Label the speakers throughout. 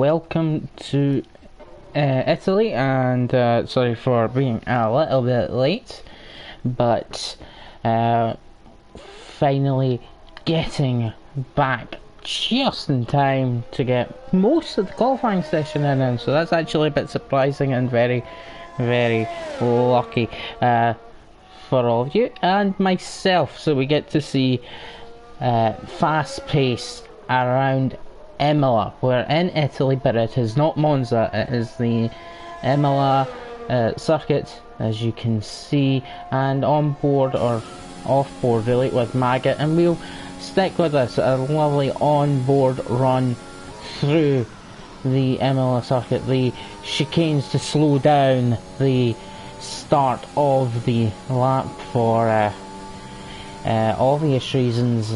Speaker 1: welcome to Italy, and sorry for being a little bit late, but finally getting back just in time to get most of the qualifying session in, so that's actually a bit surprising and very, very lucky for all of you and myself. So we get to see fast-paced around Imola. We're in Italy, but it is not Monza, it is the Imola circuit, as you can see, and on board, or off board really, with Maggot, and we'll stick with this, a lovely on board run through the Imola circuit, the chicanes to slow down the start of the lap for obvious reasons,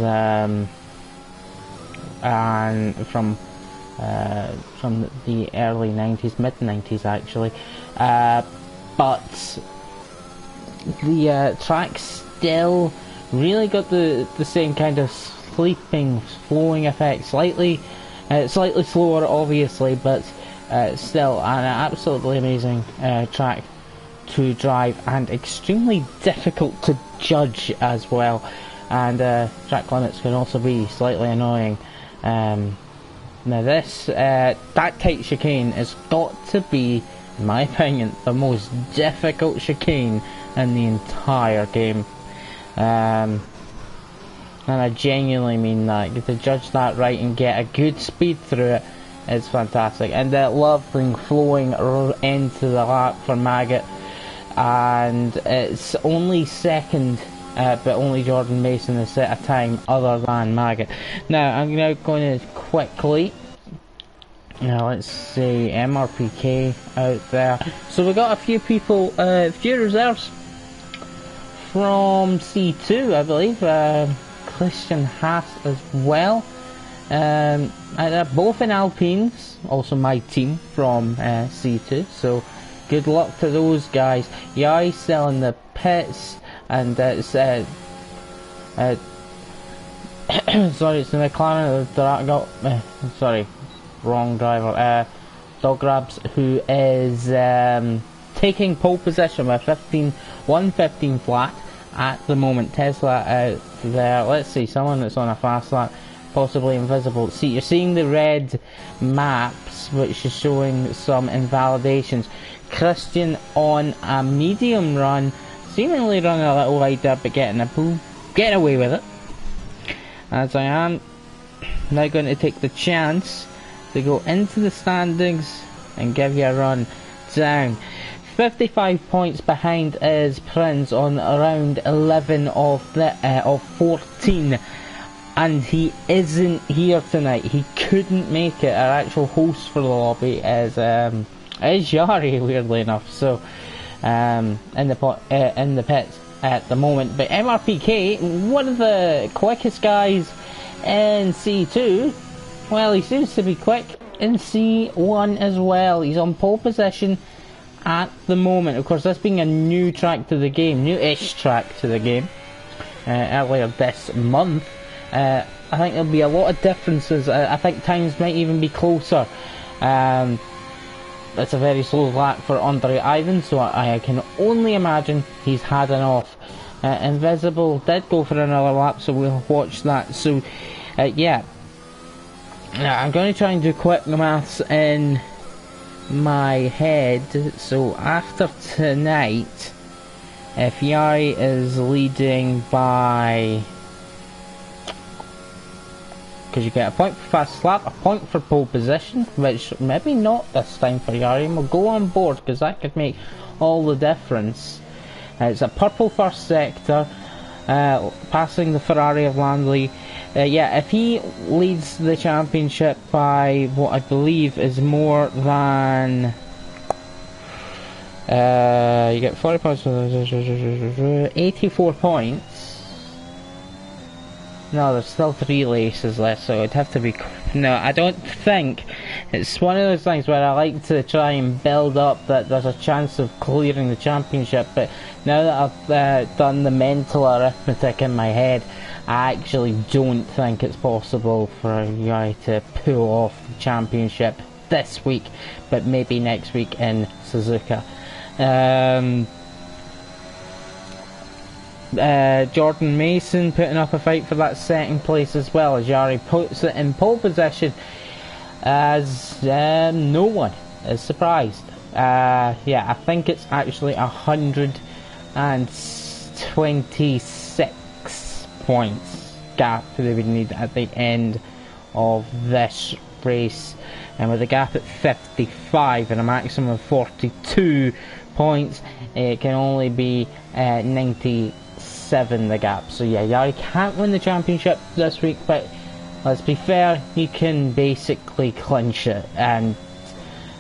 Speaker 1: and from the early 90s, mid 90s actually, but the track still really got the same kind of sleeping, flowing effect, slightly slower obviously, but still an absolutely amazing track to drive, and extremely difficult to judge as well, and track limits can also be slightly annoying. Now this, that tight chicane has got to be, in my opinion, the most difficult chicane in the entire game. And I genuinely mean that. To judge that right and get a good speed through it is fantastic. And that lovely flowing into the lap for Maggot, and it's only second, but only Jordan Mason has set a time other than Maggot. Now I'm now going to quickly, now let's see, MRPK out there. So we got a few people, a few reserves from C2, I believe. Christian Haas as well. Both in Alpines, also my team from C2. So good luck to those guys. Yai still in the pits, and it's sorry, it's the McLaren that got sorry, wrong driver. Dog Grabs, who is taking pole position with 1:15 flat at the moment. Tesla out there. Let's see, someone that's on a fast lap, possibly invisible. See, you're seeing the red maps, which is showing some invalidations. Christian on a medium run, seemingly running a little wider, but getting away with it. As I am now going to take the chance to go into the standings and give you a run down. 55 points behind is Prince on round 11 of 14, and he isn't here tonight. He couldn't make it. Our actual host for the lobby is Yari, weirdly enough. So in the pits at the moment. But MRPK, one of the quickest guys in C2, well, he seems to be quick in C1 as well. He's on pole position at the moment. Of course, this being a new track to the game, new-ish track to the game, earlier this month, I think there'll be a lot of differences. I think times might even be closer. It's a very slow lap for Andre Ivan, so I can only imagine he's had enough. Invisible did go for another lap, so we'll watch that. So yeah, now I'm going to try and do quick maths in my head. So after tonight, if Yari is leading by, because you get a point for fast lap, a point for pole position, which maybe not this time for Yari, and we'll go on board because that could make all the difference. It's a purple first sector, passing the Ferrari of Landley. Yeah, if he leads the championship by what I believe is more than, you get 40 points, 84 points. No, there's still 3 races left, so it'd have to be... No, I don't think. It's one of those things where I like to try and build up that there's a chance of clearing the championship, but now that I've done the mental arithmetic in my head, I actually don't think it's possible for a guy to pull off the championship this week, but maybe next week in Suzuka. Jordan Mason putting up a fight for that second place as well, as Yari puts it in pole position, as no one is surprised. Yeah, I think it's actually 126 points gap they would need at the end of this race, and with a gap at 55 and a maximum of 42 points, it can only be 97 the gap. So yeah, Yari can't win the championship this week, but let's be fair, he can basically clinch it, and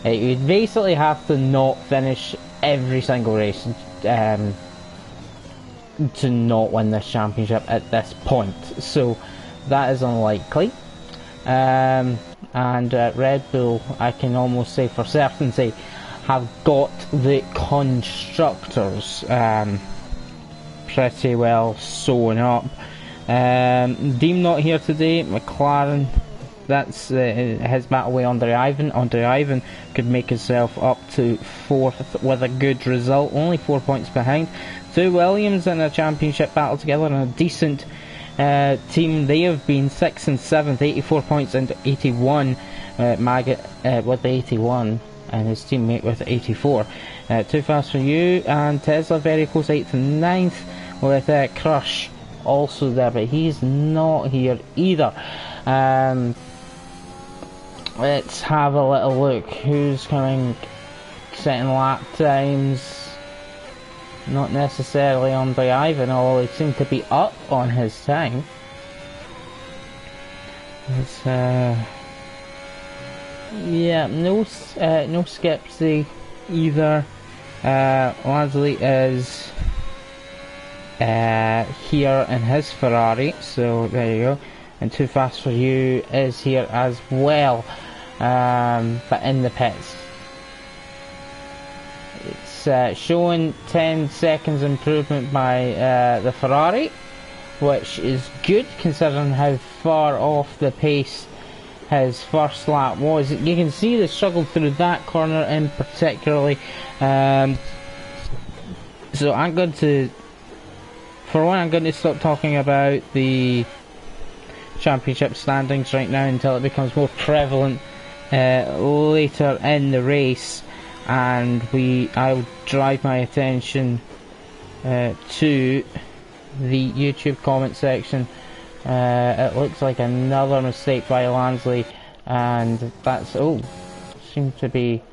Speaker 1: you'd basically have to not finish every single race to not win this championship at this point. So that is unlikely. And Red Bull, I can almost say for certainty, have got the constructors pretty well sewn up. Deem not here today. McLaren, that's his battle with Andre Ivan. Andre Ivan could make himself up to 4th with a good result, only 4 points behind. Two Williams in a championship battle together, and a decent team. They have been 6th and 7th, 84 points and 81. Maggot with 81, and his teammate with 84. Too Fast For You and Tesla very close, 8th and 9th, with Crush also there, but he's not here either. Let's have a little look. Who's coming, setting lap times? Not necessarily Andre Ivan, although he seemed to be up on his time. It's, yeah, no Skipsy either. Lansley is here in his Ferrari, so there you go. And Too Fast For You is here as well, but in the pits. It's showing 10 seconds improvement by the Ferrari, which is good considering how far off the pace his first lap was. You can see the struggle through that corner in particularly. So I'm going to, for one, I'm going to stop talking about the championship standings right now until it becomes more prevalent later in the race, and I'll drive my attention to the YouTube comment section. It looks like another mistake by Lansley, and that's, seems to be,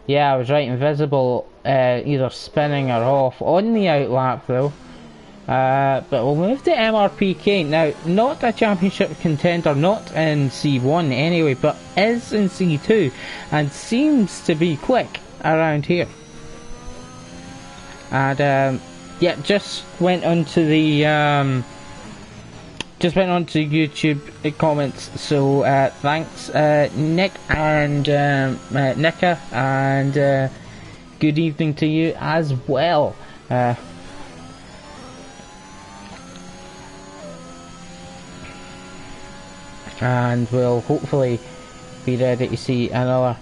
Speaker 1: yeah, I was right, invisible, either spinning or off on the outlap though. But we'll move to MRPK now. Not a championship contender, not in C1 anyway, but is in C2 and seems to be quick around here. And yeah, just went onto the YouTube comments. So thanks, Nick and Nika, and good evening to you as well. And we'll hopefully be ready to see another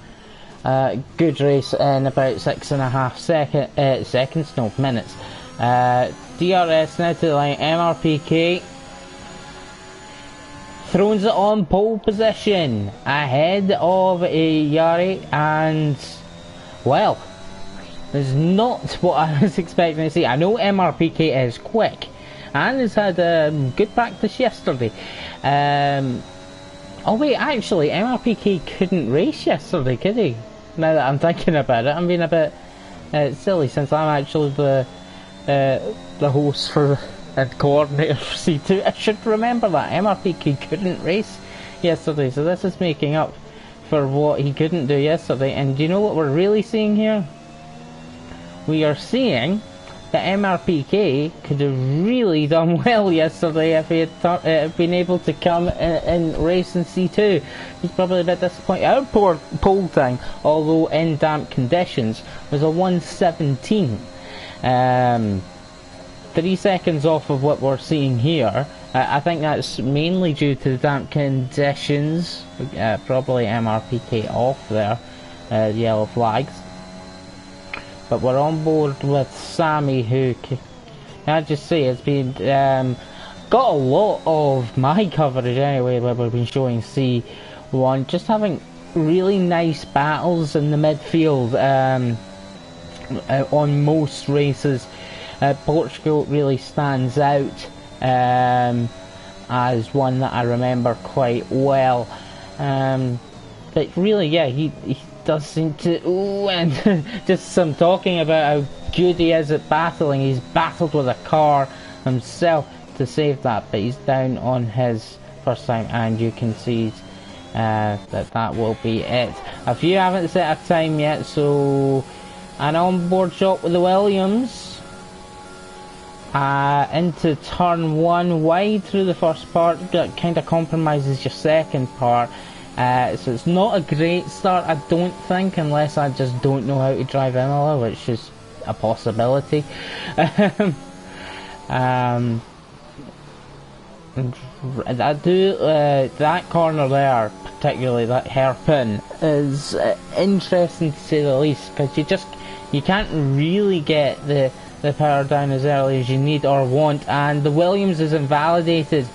Speaker 1: good race in about 6.5 seconds, no, minutes. DRS now to the line. MRPK throws it on pole position ahead of Yari, and well, this is not what I was expecting to see. I know MRPK is quick and has had good practice yesterday. Oh wait, actually, MRPK couldn't race yesterday, could he? Now that I'm thinking about it, I'm being a bit silly, since I'm actually the host for and coordinator for C2. I should remember that MRPK couldn't race yesterday, so this is making up for what he couldn't do yesterday. And do you know what we're really seeing here? We are seeing that MRPK could have really done well yesterday if he had been able to come and race in C2. He's probably a bit disappointed. Our poor pole time, although in damp conditions, was a 1:17. 3 seconds off of what we're seeing here, I think that's mainly due to the damp conditions, probably MRPK off there, the yellow flags. But we're on board with Sammy, who, can I just say, has been got a lot of my coverage anyway, where we've been showing C1, just having really nice battles in the midfield on most races. Portugal really stands out as one that I remember quite well, but really, yeah, he does seem to, and just some talking about how good he is at battling. He's battled with a car himself to save that, but he's down on his first time, and you can see that will be it. If you haven't set a time yet, so an onboard shot with the Williams into turn 1 wide through the first part, that kind of compromises your second part. So it's not a great start, I don't think, unless I just don't know how to drive Imola, which is a possibility. That corner there, particularly that hairpin, is interesting to say the least, because you can't really get the power down as early as you need or want, and the Williams is invalidated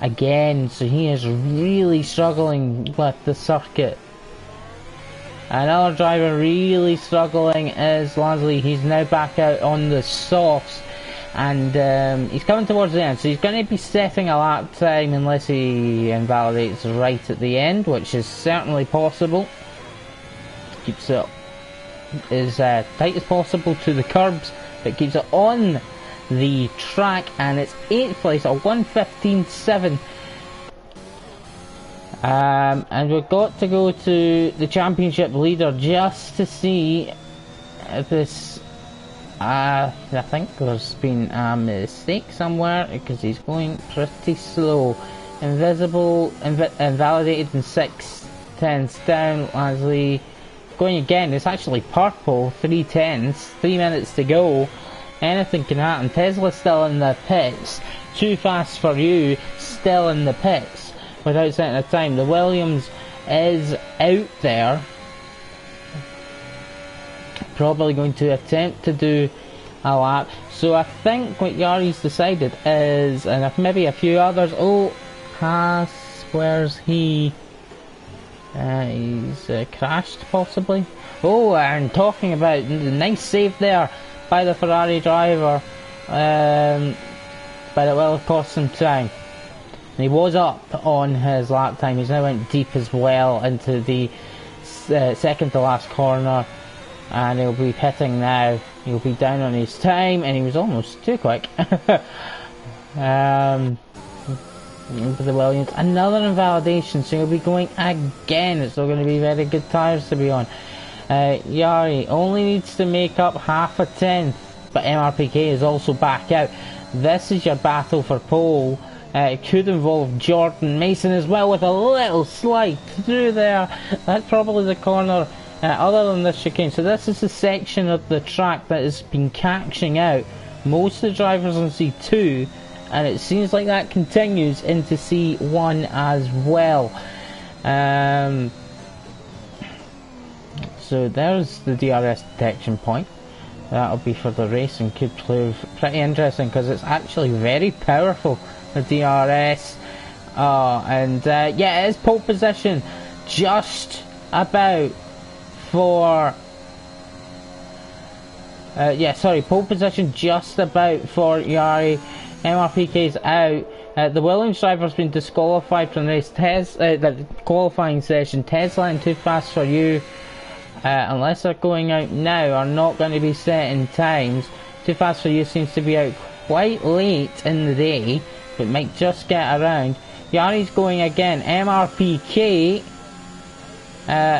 Speaker 1: again, so he is really struggling with the circuit. Another driver really struggling is Lansley. He's now back out on the softs, and he's coming towards the end, so he's going to be setting a lap time unless he invalidates right at the end, which is certainly possible. Keeps it as tight as possible to the curbs, but keeps it on the track, and it's 8th place at 1:15.7. And we've got to go to the championship leader just to see if this. I think there's been a mistake somewhere, because he's going pretty slow. Invalidated in 6/10 down. Lansley going again. It's actually purple. 3/10, 3 minutes to go. Anything can happen. Tesla's still in the pits. Too Fast for You still in the pits without setting a time. The Williams is out there, probably going to attempt to do a lap. So I think what Yari's decided is, and if maybe a few others, Haas, where's he? He's crashed possibly. And talking about the nice save there by the Ferrari driver, but it will have cost him time. And he was up on his lap time. He's now went deep as well into the second to last corner, and he'll be pitting now. He'll be down on his time, and he was almost too quick. For the Williams, another invalidation, so he'll be going again. It's not going to be very good tyres to be on. Yari only needs to make up half a tenth, but MRPK is also back out. This is your battle for pole. It could involve Jordan Mason as well, with a little slide through there. That's probably the corner other than this chicane. So this is the section of the track that has been catching out most of the drivers on C2, and it seems like that continues into C1 as well. So there's the DRS detection point. That'll be for the race and could prove pretty interesting, because it's actually very powerful, the DRS. Yeah, it is pole position just about for pole position just about for Yari. MRPK's out. The Williams driver's been disqualified from this the qualifying session. Tesla and Too Fast for You, unless they're going out now, are not going to be setting times. Too Fast for You seems to be out quite late in the day, but might just get around. Yari's going again. MRPK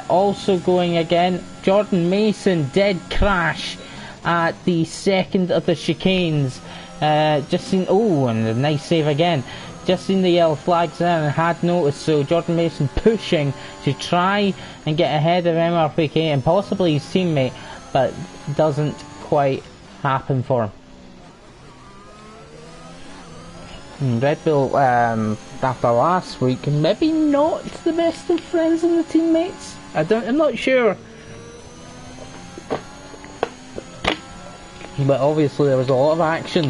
Speaker 1: also going again. Jordan Mason did crash at the second of the chicanes. Just seen, and a nice save again. Just seen the yellow flags there and had noticed, so Jordan Mason pushing to try and get ahead of MRPK and possibly his teammate, but doesn't quite happen for him. Red Bull, after last week, maybe not the best of friends and the teammates. I'm not sure. But obviously there was a lot of action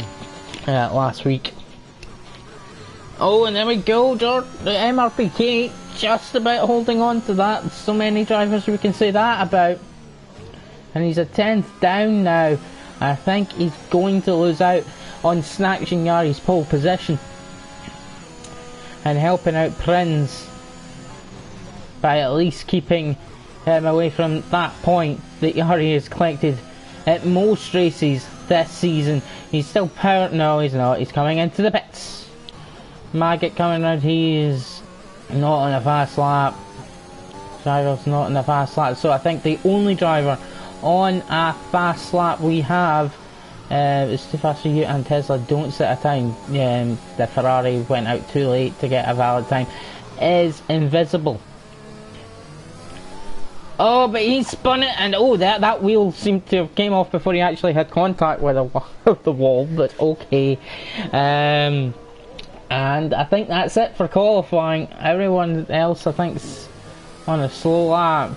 Speaker 1: last week. Oh, and there we go, George. The MRPK just about holding on to that. So many drivers we can say that about. And he's a 10th down now. I think he's going to lose out on snatching Yari's pole position and helping out Prince by at least keeping him away from that point that Yari has collected at most races this season. He's still power. No, he's not. He's coming into the pits. Maggot coming round. He is not on a fast lap. Driver's not on a fast lap. So I think the only driver on a fast lap we have is too fast for you, and Tesla don't set a time. The Ferrari went out too late to get a valid time. Is Invisible. Oh, but he spun it, and oh, that wheel seemed to have came off before he actually had contact with the wall. But okay, and I think that's it for qualifying. Everyone else, I think, is on a slow lap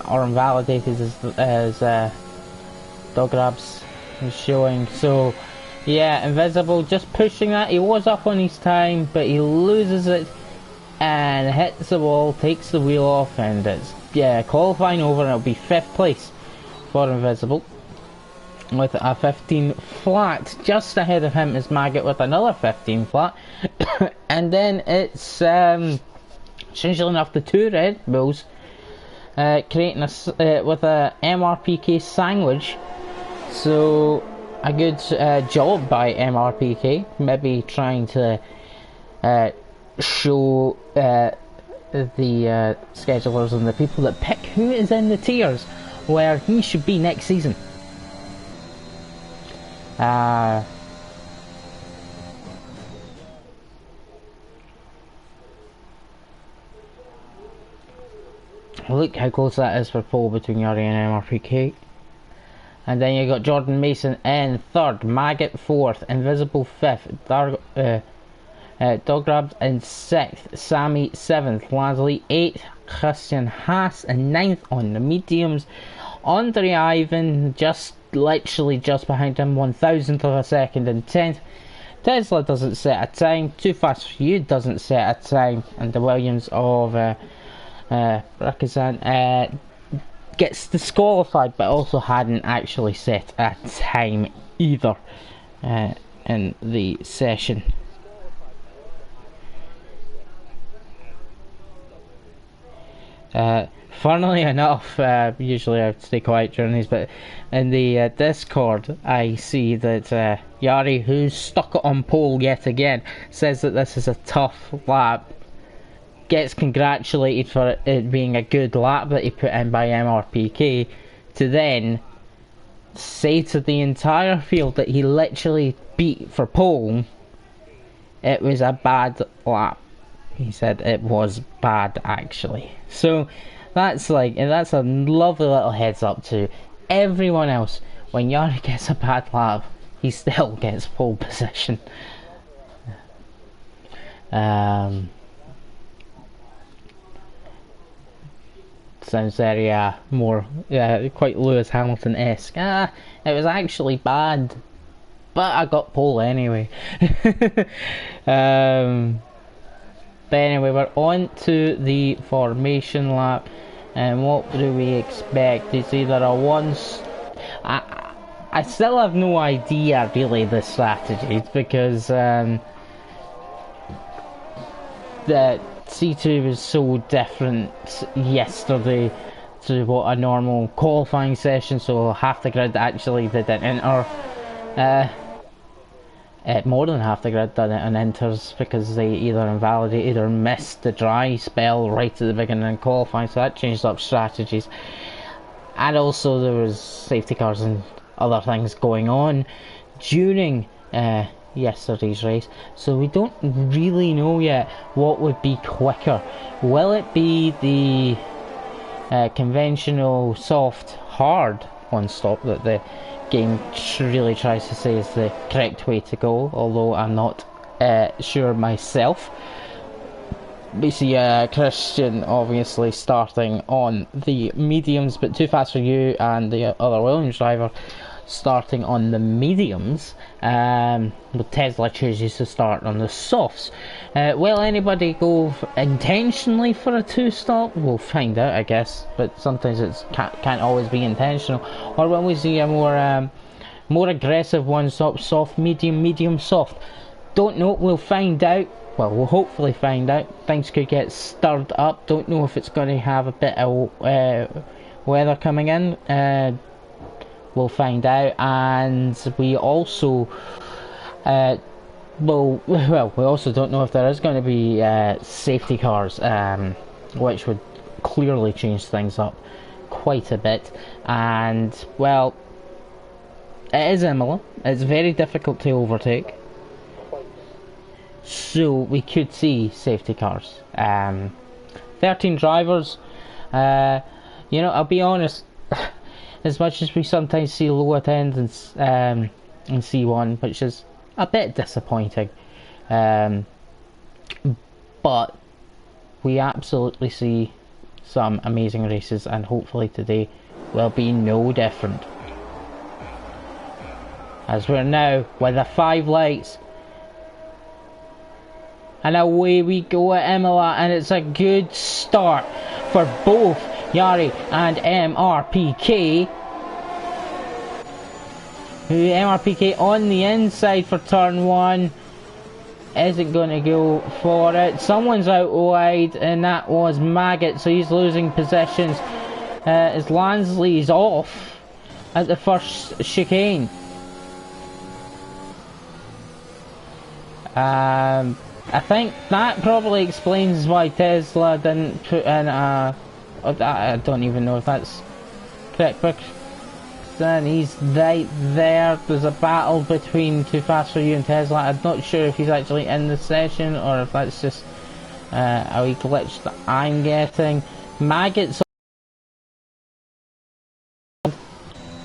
Speaker 1: or invalidated as Dog Grabs is showing. So yeah, Invisible just pushing that. He was up on his time, but he loses it and hits the wall, takes the wheel off, and it's qualifying over, and it'll be 5th place for Invisible with a 15 flat. Just ahead of him is Maggot with another 15 flat. And then it's strangely enough the two Red Bulls creating a with a MRPK sandwich. So a good job by MRPK, maybe trying to show the schedulers and the people that pick who is in the tiers where he should be next season. Look how close that is for pole between Yari and MRPK. And then you got Jordan Mason in 3rd, Maggot 4th, Invisible 5th, Dog Grabs in 6th, Sammy 7th, Lasley 8th, Christian Haas in 9th on the mediums, Andre Ivan literally just behind him, 1,000th of a second in 10th. Tesla doesn't set a time, Too Fast For You doesn't set a time, and the Williams of Rakazan gets disqualified, but also hadn't actually set a time either in the session. Funnily enough, usually I stay quiet during these, but in the Discord I see that Yari, who's stuck it on pole yet again, says that this is a tough lap, gets congratulated for it being a good lap that he put in by MRPK, to then say to the entire field that he literally beat for pole, it was a bad lap. He said it was bad actually. So that's a lovely little heads up to everyone else. When Yari gets a bad lap, he still gets pole position. Sounds very more quite Lewis Hamilton-esque. It was actually bad, but I got pole anyway. But anyway, we're on to the formation lap, and what do we expect? It's either a I still have no idea really the strategy, because the C2 was so different yesterday to what a normal qualifying session, so half the grid actually didn't enter. More than half the grid did it on inters, because they either invalidated or missed the dry spell right at the beginning of qualifying, so that changed up strategies. And also there was safety cars and other things going on during yesterday's race, so we don't really know yet what would be quicker. Will it be the conventional soft hard one stop that the game really tries to say is the correct way to go, although I'm not sure myself. We see Christian obviously starting on the mediums, but Too Fast For You and the other Williams driver starting on the mediums. Tesla chooses to start on the softs. Will anybody go intentionally for a two-stop? We'll find out, I guess, but sometimes it can't always be intentional. Or when we see a more aggressive one-stop, soft, medium, medium, soft. Don't know, we'll find out. Well, we'll hopefully find out. Things could get stirred up. Don't know if it's going to have a bit of weather coming in. We'll find out. And we also we also don't know if there is going to be safety cars, which would clearly change things up quite a bit. And well, it is Imola. It's very difficult to overtake. So we could see safety cars. 13 drivers. You know, I'll be honest. As much as we sometimes see low attendance in C1, which is a bit disappointing, but we absolutely see some amazing races, and hopefully today will be no different. As we're now with the 5 lights. And away we go at Imola, and it's a good start for both Yari and MRPK. MRPK on the inside for turn 1. Isn't going to go for it. Someone's out wide, and that was Maggot, so he's losing positions. As Lansley's off at the first chicane. I think that probably explains why Tesla didn't put in a... I don't even know if that's correct, but then he's right there. There's a battle between Too Fast For You and Tesla. I'm not sure if he's actually in the session or if that's just a wee glitch that I'm getting. Maggots.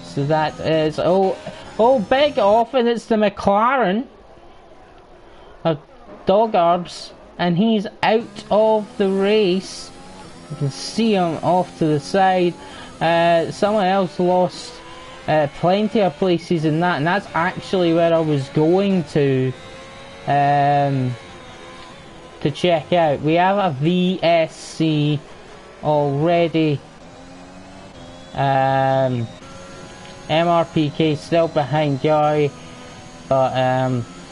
Speaker 1: So that is... Oh, big off, and it's the McLaren of Dogarbs, and he's out of the race. You can see him off to the side. Someone else lost plenty of places in that, and that's actually where I was going to check out. We have a VSC already. MRPK still behind Joy, but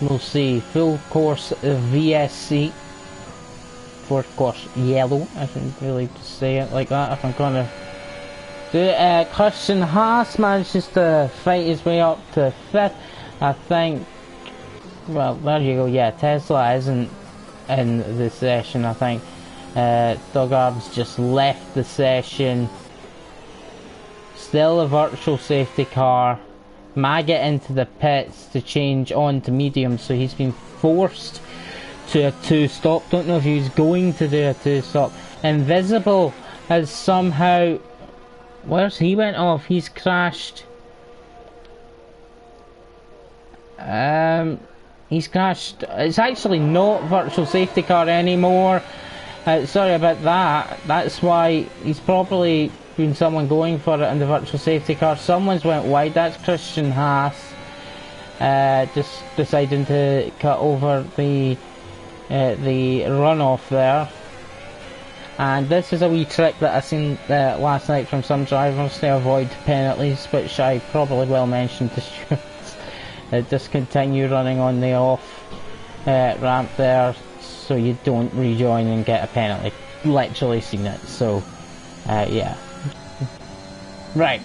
Speaker 1: we'll see. Full course VSC. Fourth course yellow. I shouldn't really say it like that if I'm gonna do it. Christian Haas manages to fight his way up to 5th. I think, well, there you go. Yeah, Tesla isn't in the session. I think Dogarbs just left the session. Still a virtual safety car. Maggot into the pits to change on to medium, so he's been forced to a 2-stop. Don't know if he was going to do a 2-stop. Invisible has somehow... Where's he went off? He's crashed. He's crashed. It's actually not virtual safety car anymore. Sorry about that. That's why he's probably been someone going for it in the virtual safety car. Someone's went wide. That's Christian Haas. Just deciding to cut over the runoff there. And this is a wee trick that I seen last night from some drivers to avoid penalties, which I probably will mention to students. Just continue running on the off ramp there, so you don't rejoin and get a penalty. Literally seen it, so yeah. Right,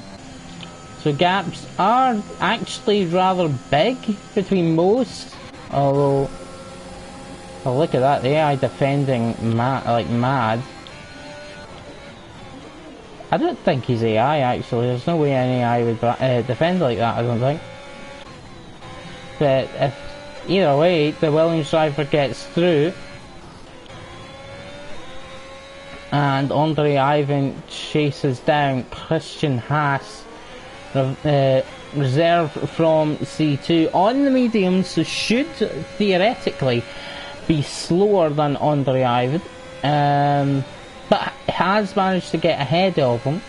Speaker 1: so gaps are actually rather big between most, although, oh, look at that, the AI defending like mad. I don't think he's AI actually, there's no way any AI would defend like that, I don't think. But if either way the Williams driver gets through and Andre Ivan chases down Christian Haas, reserved from C2 on the mediums, so should theoretically be slower than Andre Ivan, but has managed to get ahead of him.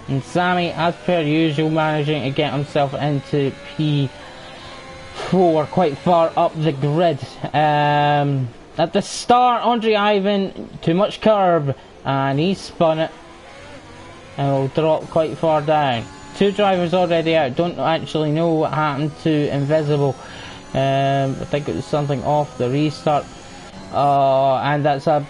Speaker 1: And Sammy, as per usual, managing to get himself into P4 quite far up the grid. At the start, Andre Ivan, too much curb, and he spun it and will drop quite far down. Two drivers already out. Don't actually know what happened to Invisible. I think it was something off the restart. And that's a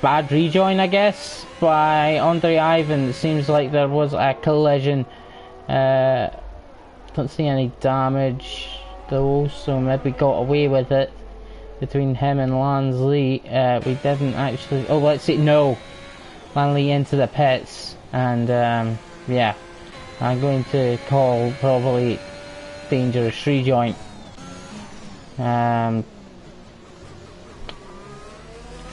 Speaker 1: bad rejoin, I guess, by Andre Ivan. It seems like there was a collision. Don't see any damage though, so maybe got away with it between him and Lance Lee. We didn't actually. Oh, let's see. No, Lance Lee into the pits, and yeah, I'm going to call probably dangerous rejoin.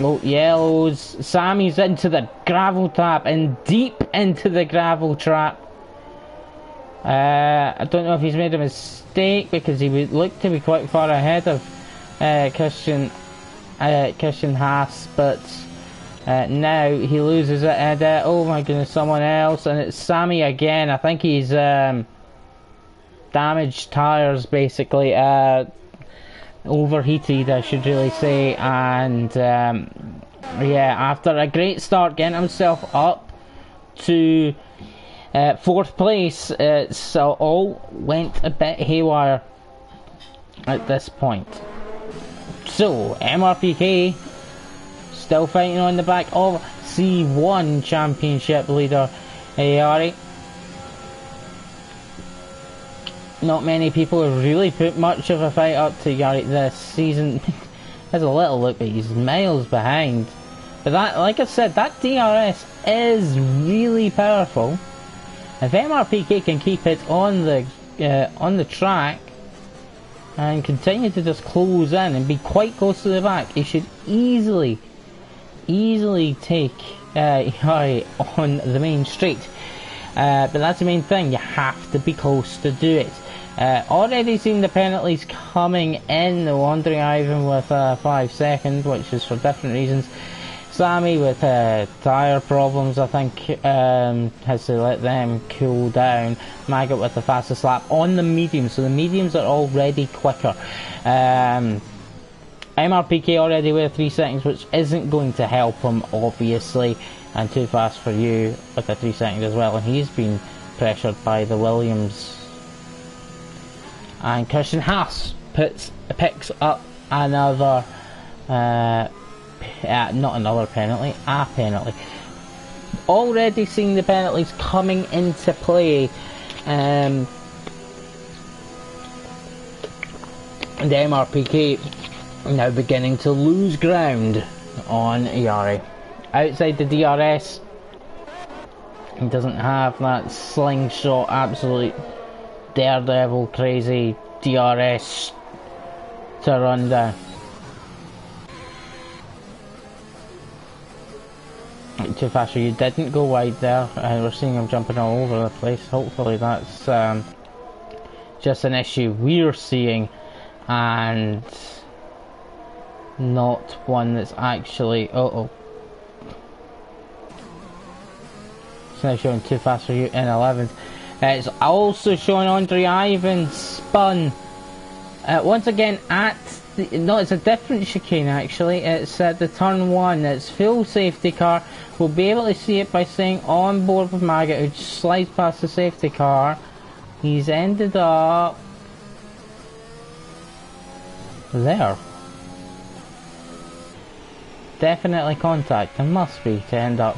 Speaker 1: Oh, yellows. Sammy's into the gravel trap and deep into the gravel trap. I don't know if he's made a mistake because he would look to be quite far ahead of Christian Haas, but now he loses it, and oh my goodness, someone else, and it's Sammy again. I think he's damaged tyres, basically. Overheated, I should really say, and yeah, after a great start getting himself up to 4th place, it's all went a bit haywire at this point. So MRPK still fighting on the back of C1 championship leader Yari. Not many people have really put much of a fight up to Yari this season. Has a little look, but he's miles behind. But that, like I said, that DRS is really powerful. If MRPK can keep it on the track and continue to just close in and be quite close to the back, he should easily take Yari on the main straight. But that's the main thing, you have to be close to do it. Already seen the penalties coming in, though. Andre Ivan with 5 seconds, which is for different reasons. Sammy with tyre problems, I think, has to let them cool down. Maggot with the fastest lap on the mediums, so the mediums are already quicker. MRPK already with 3 seconds, which isn't going to help him, obviously. And too fast for you with the 3 seconds as well, and he's been pressured by the Williams. And Christian Haas picks up another, not another penalty, a penalty. Already seeing the penalties coming into play, and the MRPK now beginning to lose ground on Yari. Outside the DRS, he doesn't have that slingshot, absolute daredevil, crazy DRS to run down. Too fast for you, didn't go wide there, and we're seeing him jumping all over the place. Hopefully that's just an issue we're seeing, and not one that's actually... It's now showing too fast for you in 11th. It's also showing Andre Ivan spun once again at the, no, it's a different chicane actually. It's at the turn 1. It's full safety car. We'll be able to see it by staying on board with Maggot, who slides past the safety car. He's ended up there. Definitely contact. There must be to end up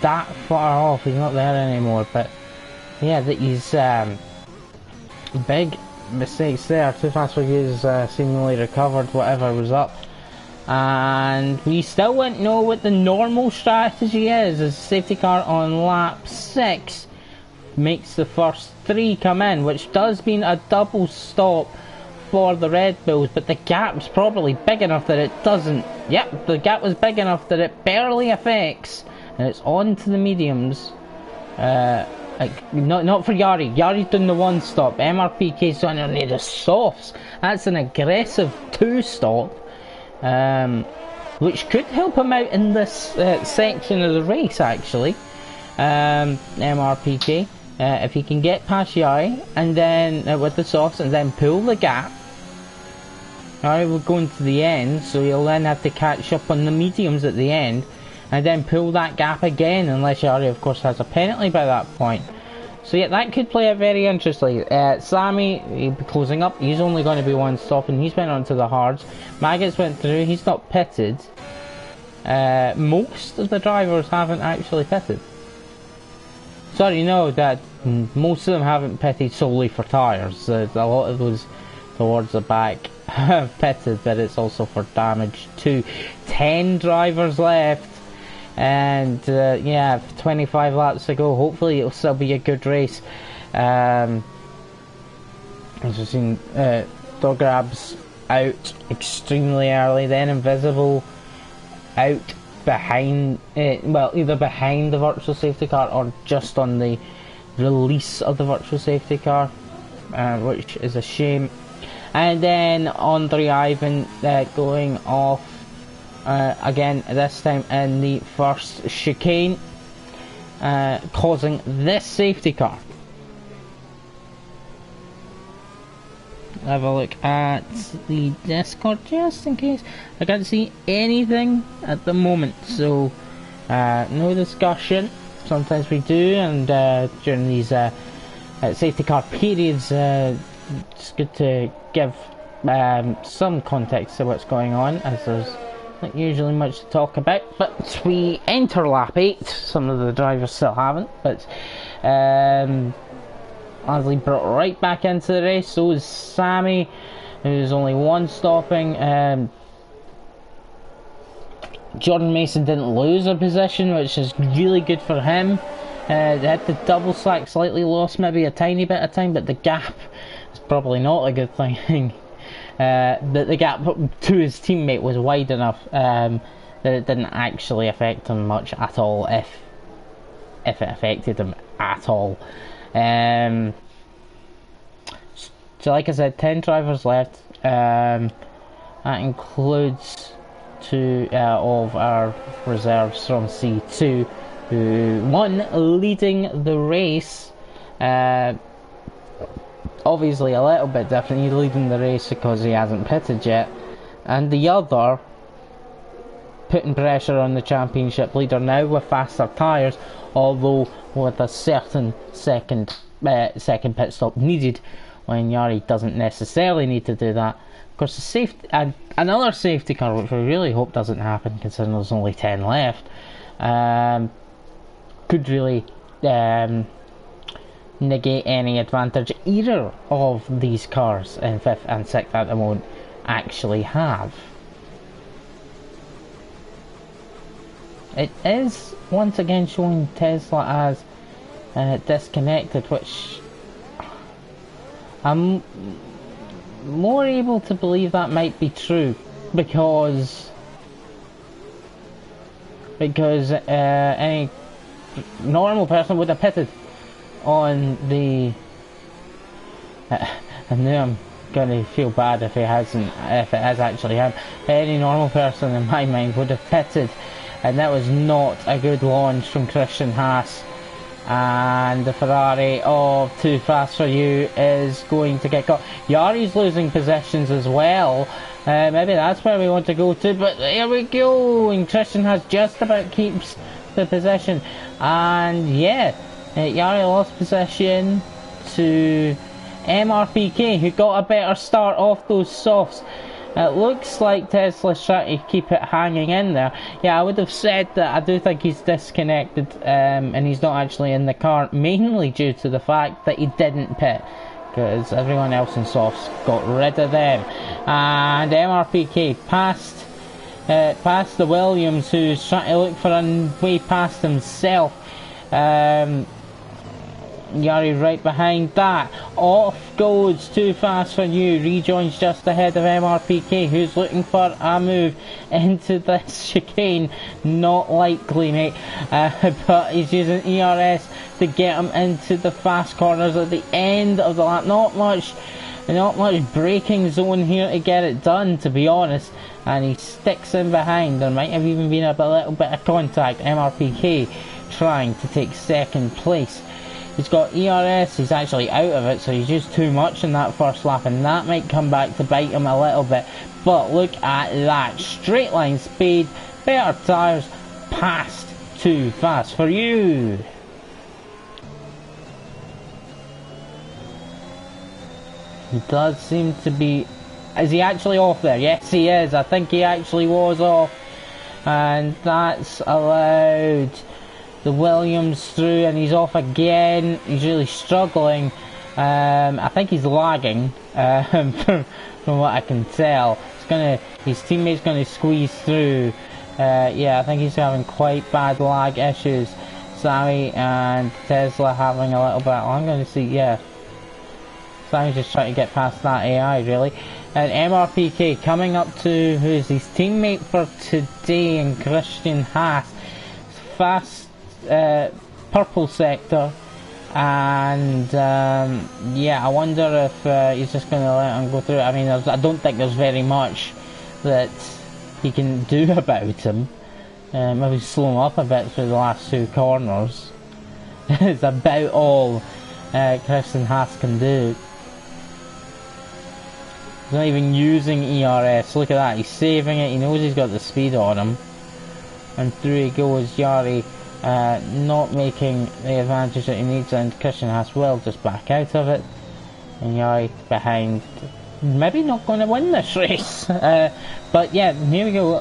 Speaker 1: that far off. He's not there anymore, but yeah, he's big mistakes there. Too fast for you seemingly recovered whatever was up, and we still won't know what the normal strategy is, as safety car on lap 6 makes the first 3 come in, which does mean a double stop for the Red Bulls, but the gap's probably big enough that it doesn't. Yep, the gap was big enough that it barely affects, and it's on to the mediums. Like, not for Yari. Yari's doing the one stop. MRPK's on the softs. That's an aggressive two stop, which could help him out in this section of the race, actually. MRPK, if he can get past Yari and then with the softs and then pull the gap. Yari will go into the end, so he'll then have to catch up on the mediums at the end. And then pull that gap again, unless Yari of course has a penalty by that point. So yeah, that could play out very interestingly. Sammy, he'll be closing up, he's only going to be one stop and he's went on to the hards. Maggots went through, he's not pitted. Most of the drivers haven't actually pitted. Sorry, no, that most of them haven't pitted solely for tyres. A lot of those towards the back have pitted, but it's also for damage too. 10 drivers left. And yeah, 25 laps to go. Hopefully it'll still be a good race. As we've seen, dog grabs out extremely early, then invisible out behind, well, either behind the virtual safety car or just on the release of the virtual safety car, which is a shame. And then Andre Ivan going off again, this time in the first chicane, causing this safety car. Have a look at the Discord just in case. I can't see anything at the moment, so no discussion. Sometimes we do, and during these safety car periods, it's good to give some context to what's going on, as there's not usually much to talk about. But we enter lap 8. Some of the drivers still haven't, but Ansley brought right back into the race. So is Sammy, who's only one stopping. Jordan Mason didn't lose a position, which is really good for him. They had the double slack, slightly lost maybe a tiny bit of time, but the gap is probably not a good thing. The gap to his teammate was wide enough that it didn't actually affect him much at all, if it affected him at all. So like I said, 10 drivers left. That includes 2 of our reserves from C2, who one leading the race. Obviously a little bit different. He's leading the race because he hasn't pitted yet, and the other putting pressure on the championship leader now with faster tyres, although with a certain second pit stop needed when Yari doesn't necessarily need to do that. Of course, the safety, and another safety car, which we really hope doesn't happen considering there's only 10 left, could really negate any advantage either of these cars in 5th and 6th at the moment actually have. It is once again showing Tesla as disconnected, which I'm more able to believe that might be true, because any normal person would have pitted on the I knew I'm going to feel bad if it has actually him. Any normal person in my mind would have pitted, and that was not a good launch from Christian Haas. And the Ferrari of Too Fast For You is going to get caught. Yari's losing positions as well. Maybe that's where we want to go to, but here we go, and Christian Haas just about keeps the position. And yeah, Yari lost position to MRPK, who got a better start off those softs. It looks like Tesla's trying to keep it hanging in there. Yeah, I would have said that I do think he's disconnected, and he's not actually in the car, mainly due to the fact that he didn't pit, because everyone else in softs got rid of them. And MRPK past the Williams, who's trying to look for a way past himself. Yari right behind that. Off goes Too Fast for You. Rejoins just ahead of MRPK, who's looking for a move into this chicane. Not likely, mate. But he's using ERS to get him into the fast corners at the end of the lap. Not much braking zone here to get it done, to be honest. And he sticks in behind. There might have even been a little bit of contact. MRPK trying to take second place. He's got ERS, he's actually out of it, so he's used too much in that first lap, and that might come back to bite him a little bit. But look at that, straight line speed, better tyres, past Too Fast for You. He does seem to be... Is he actually off there? Yes, he is. I think he actually was off. And that's allowed the Williams through, and he's off again. He's really struggling. I think he's lagging, from what I can tell. His teammate's going to squeeze through. Yeah, I think he's having quite bad lag issues. Sammy and Tesla having a little bit. I'm going to see, yeah. Sammy's just trying to get past that AI, really. And MRPK coming up to, who is his teammate for today, and Christian Haas. Fast purple sector, and yeah, I wonder if he's just going to let him go through. I mean, I don't think there's very much that he can do about him. Maybe slow him up a bit through the last two corners. It's about all Christian Haas can do. He's not even using ERS. Look at that, he's saving it. He knows he's got the speed on him, and through he goes. Yari not making the advantage that he needs, and Christian Haas will just back out of it. And Yari behind, maybe not going to win this race. But yeah, here we go.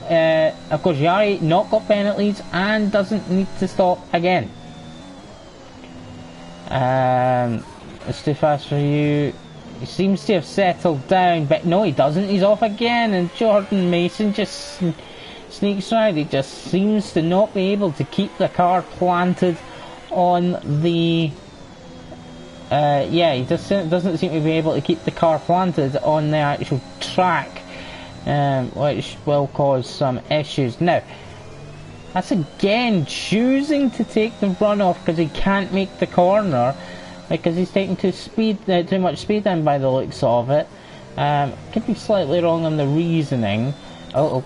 Speaker 1: Of course, Yari not got penalties and doesn't need to stop again. It's Too Fast for You. He seems to have settled down, but no, he doesn't. He's off again, and Jordan Mason just sneaks around. He just seems to not be able to keep the car planted on the... yeah, he just doesn't seem to be able to keep the car planted on the actual track, which will cause some issues. Now, that's again choosing to take the runoff because he can't make the corner, because he's taking too much speed in by the looks of it. Could be slightly wrong on the reasoning. Oh,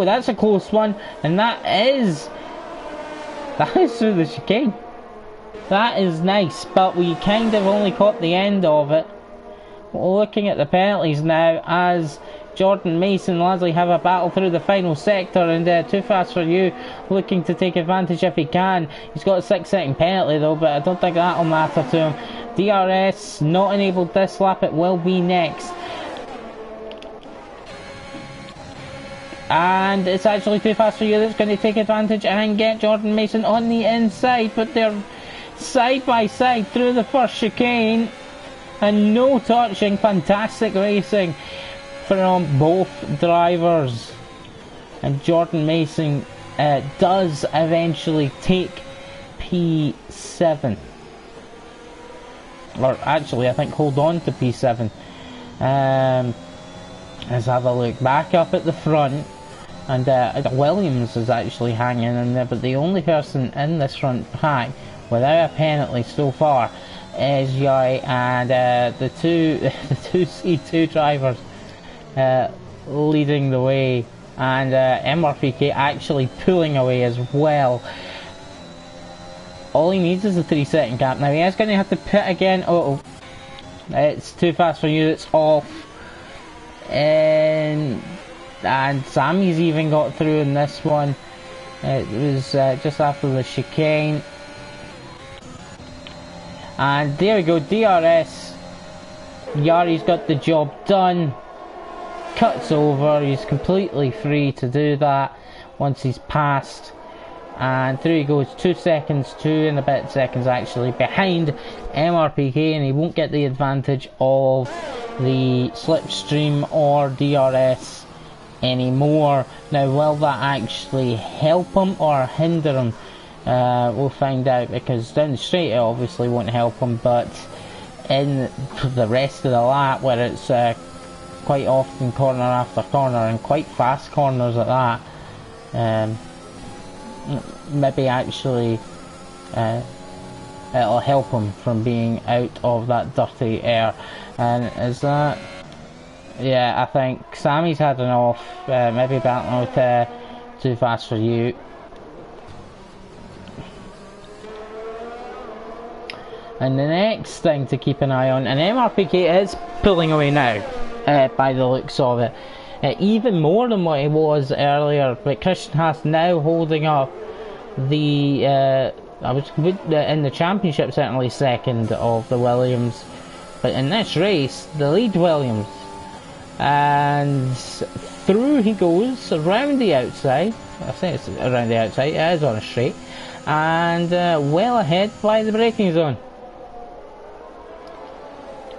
Speaker 1: that's a close one, and that is through the chicane. That is nice, but we kind of only caught the end of it. We're looking at the penalties now, as Jordan Mason and Lasley have a battle through the final sector, and Too Fast for You looking to take advantage if he can. He's got a 6-second penalty though, but I don't think that'll matter to him. DRS not enabled this lap, it will be next. And it's actually Too Fast for You that's going to take advantage and get Jordan Mason on the inside, but they're side by side through the first chicane, and no touching. Fantastic racing from both drivers, and Jordan Mason does eventually take P7, or actually I think hold on to P7. Let's have a look back up at the front, and Williams is actually hanging in there, but the only person in this front pack without a penalty so far is Yai, and the two C2 drivers leading the way, and MRPK actually pulling away as well. All he needs is a 3-second gap. Now he is going to have to pit again. It's Too Fast for You that's off, and Sammy's even got through in this one. It was just after the chicane. And there we go, DRS. Yari's got the job done. Cuts over, he's completely free to do that once he's passed. And through he goes, 2 seconds, 2 and a bit seconds actually, behind MRPK, and he won't get the advantage of the slipstream or DRS anymore. Now, will that actually help him or hinder him? We'll find out, because down the straight it obviously won't help him, but in the rest of the lap, where it's quite often corner after corner, and quite fast corners at that, maybe actually it'll help him from being out of that dirty air. And is that... yeah, I think Sammy's had enough, maybe battling with Too Fast For You. And the next thing to keep an eye on, and MRPK is pulling away now, by the looks of it. Even more than what he was earlier, but Christian Haas now holding up the, I was in the championship certainly second of the Williams, but in this race, the lead Williams. And through he goes, around the outside, I think it's around the outside, it is on a straight, and well ahead by the braking zone.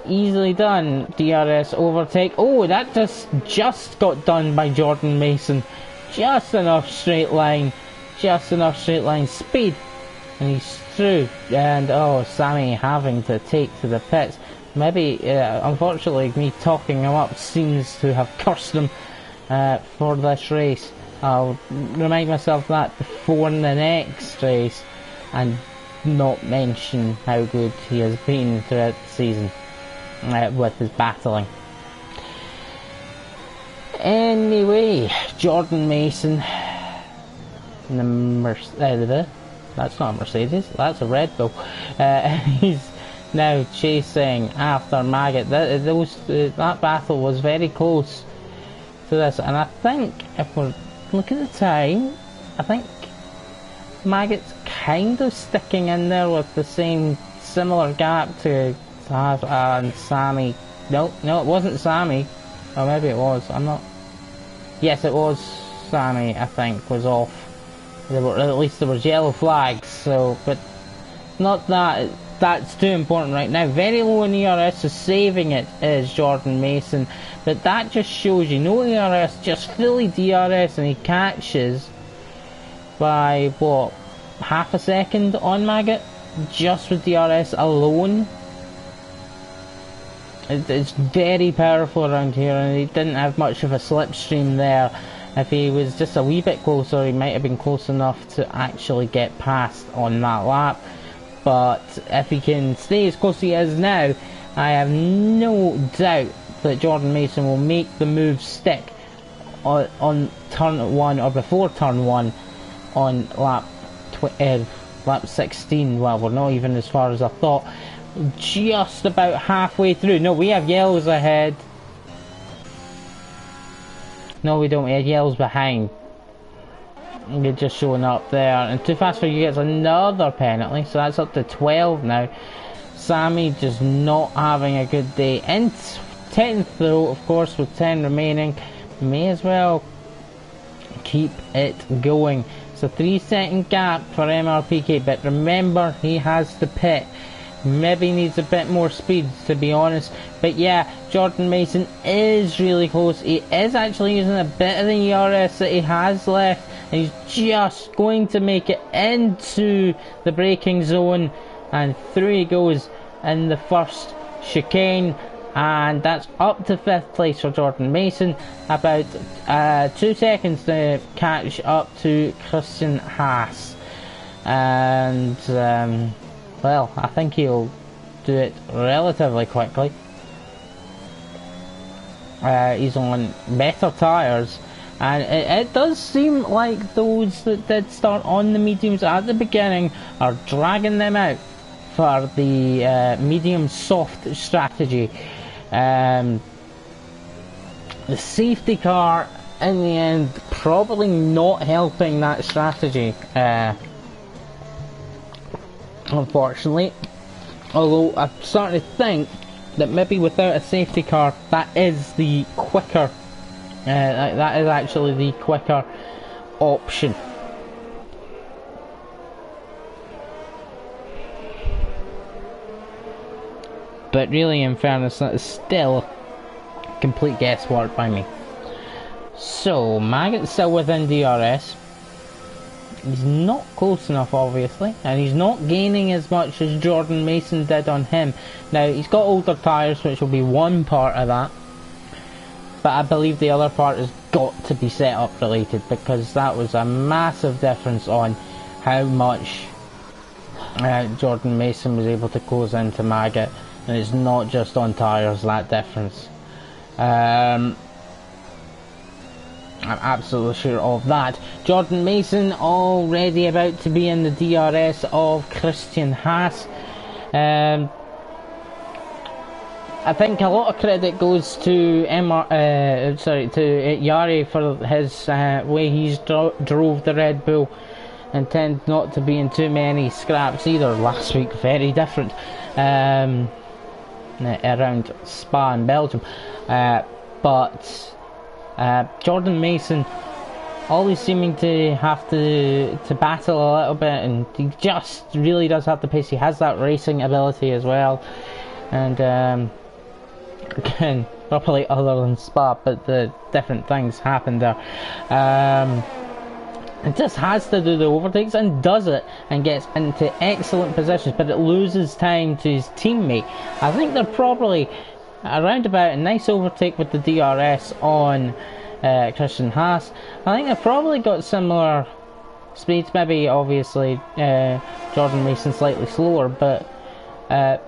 Speaker 1: Easily done. DRS overtake. Oh, that just got done by Jordan Mason. Just enough straight line speed, and he's through. And oh, Sammy having to take to the pits. Maybe, unfortunately, me talking him up seems to have cursed him for this race. I'll remind myself of that before the next race, and not mention how good he has been throughout the season. With his battling. Anyway, Jordan Mason, that's not a Mercedes, that's a Red Bull. He's now chasing after Maggot. That battle was very close to this, and I think if we're looking at the time, I think Maggot's kind of sticking in there with the same similar gap to and Sammy. No, it wasn't Sammy. Or maybe it was. I'm not. Yes, it was Sammy. I think was off. At least there was yellow flags. So, but not that. That's too important right now. Very low in ERS, so saving it is Jordan Mason. But that just shows you no ERS, just fully DRS, and he catches by what, half a second on Maggot, just with DRS alone. It's very powerful around here, and he didn't have much of a slipstream there. If he was just a wee bit closer, he might have been close enough to actually get past on that lap. But if he can stay as close as he is now, I have no doubt that Jordan Mason will make the move stick on turn 1, or before turn 1 on lap 16. Well, we're not even as far as I thought. Just about halfway through. No, we have yellows ahead. No, we don't. We have yellows behind. They're just showing up there. And Too Fast For You gets another penalty, so that's up to 12 now. Sammy just not having a good day. In 10th though, of course, with 10 remaining. May as well keep it going. It's a 3-second gap for MRPK, but remember, he has to pit. Maybe needs a bit more speed, to be honest. But yeah, Jordan Mason is really close. He is actually using a bit of the ERS that he has left, and he's just going to make it into the braking zone, and through he goes in the first chicane, and that's up to 5th place for Jordan Mason. About 2 seconds to catch up to Christian Haas, and well, I think he'll do it relatively quickly. He's on better tyres, and it does seem like those that did start on the mediums at the beginning are dragging them out for the medium soft strategy. The safety car in the end probably not helping that strategy. Unfortunately, although I'm starting to think that maybe without a safety car, that is the quicker, that is actually the quicker option. But really, in fairness, that is still complete guesswork by me. So, Maggot's still within DRS. He's not close enough, obviously, and he's not gaining as much as Jordan Mason did on him. Now, he's got older tyres, which will be one part of that, but I believe the other part has got to be setup related, because that was a massive difference on how much Jordan Mason was able to close into Maggot, and it's not just on tyres, that difference. I'm absolutely sure of that. Jordan Mason already about to be in the DRS of Christian Haas. I think a lot of credit goes to Yari for his way he's drove the Red Bull, and tend not to be in too many scraps either. Last week, very different around Spa in Belgium, but Jordan Mason always seeming to have to battle a little bit, and he just really does have the pace. He has that racing ability as well, and again, probably other than Spa, but the different things happen there. It just has to do the overtakes, and does it, and gets into excellent positions, but it loses time to his teammate. I think they're probably around about a nice overtake with the DRS on Christian Haas. I think they've probably got similar speeds, maybe obviously Jordan Mason slightly slower, but